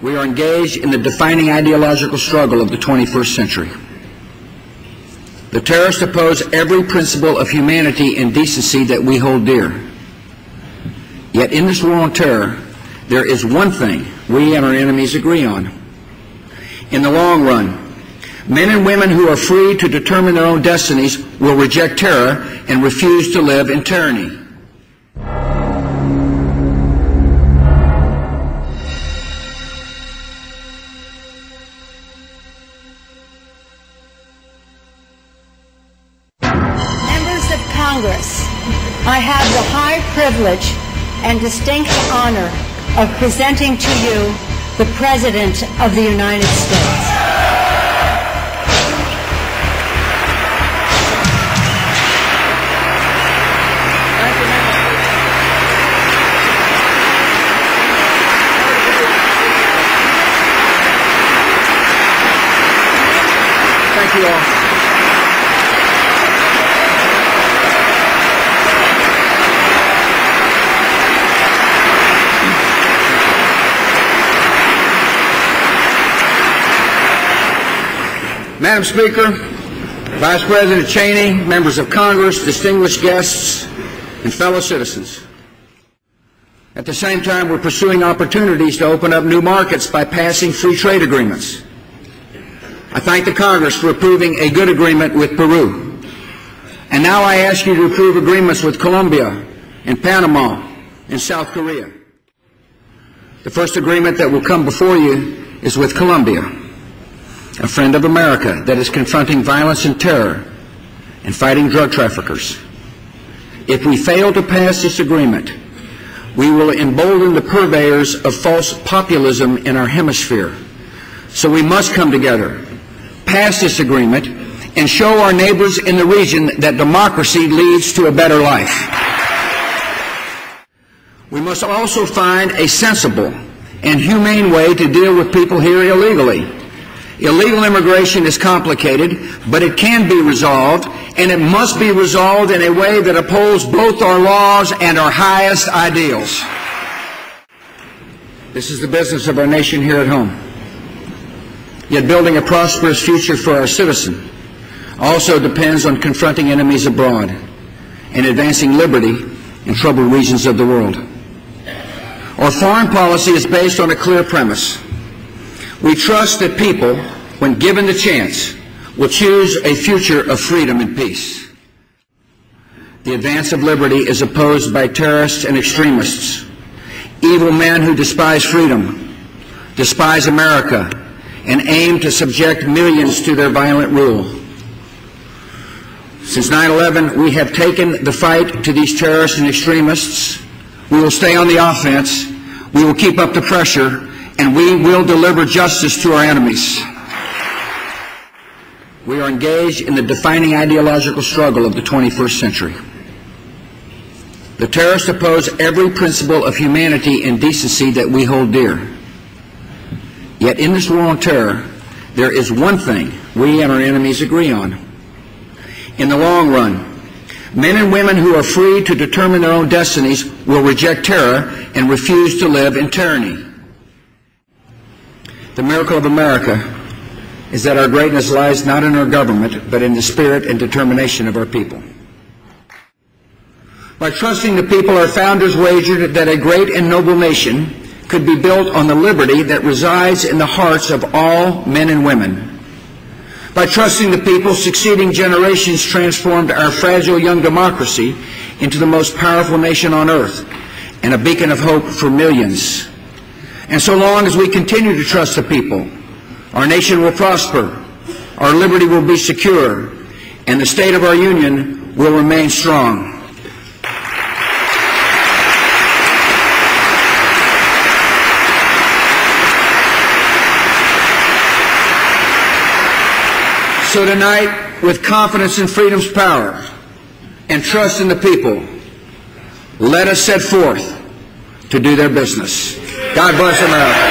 We are engaged in the defining ideological struggle of the 21st century. The terrorists oppose every principle of humanity and decency that we hold dear. Yet in this war on terror, there is one thing we and our enemies agree on. In the long run, men and women who are free to determine their own destinies will reject terror and refuse to live in tyranny. Members of Congress, I have the high privilege and distinct honor of presenting to you the President of the United States. Thank you all. Madam Speaker, Vice President Cheney, members of Congress, distinguished guests, and fellow citizens. At the same time, we're pursuing opportunities to open up new markets by passing free trade agreements. I thank the Congress for approving a good agreement with Peru. And now I ask you to approve agreements with Colombia and Panama and South Korea. The first agreement that will come before you is with Colombia, a friend of America that is confronting violence and terror and fighting drug traffickers. If we fail to pass this agreement, we will embolden the purveyors of false populism in our hemisphere. So we must come together, pass this agreement, and show our neighbors in the region that democracy leads to a better life. We must also find a sensible and humane way to deal with people here illegally. Illegal immigration is complicated, but it can be resolved, and it must be resolved in a way that upholds both our laws and our highest ideals. This is the business of our nation here at home. Yet building a prosperous future for our citizens also depends on confronting enemies abroad and advancing liberty in troubled regions of the world. Our foreign policy is based on a clear premise. We trust that people, when given the chance, will choose a future of freedom and peace. The advance of liberty is opposed by terrorists and extremists, evil men who despise freedom, despise America, and aim to subject millions to their violent rule. Since 9/11, we have taken the fight to these terrorists and extremists. We will stay on the offense, we will keep up the pressure, and we will deliver justice to our enemies. We are engaged in the defining ideological struggle of the 21st century. The terrorists oppose every principle of humanity and decency that we hold dear. Yet in this war on terror, there is one thing we and our enemies agree on. In the long run, men and women who are free to determine their own destinies will reject terror and refuse to live in tyranny. The miracle of America is that our greatness lies not in our government, but in the spirit and determination of our people. By trusting the people, our founders wagered that a great and noble nation could be built on the liberty that resides in the hearts of all men and women. By trusting the people, succeeding generations transformed our fragile young democracy into the most powerful nation on earth and a beacon of hope for millions. And so long as we continue to trust the people, our nation will prosper, our liberty will be secure, and the state of our union will remain strong. So tonight, with confidence in freedom's power and trust in the people, let us set forth to do their business. God bless America.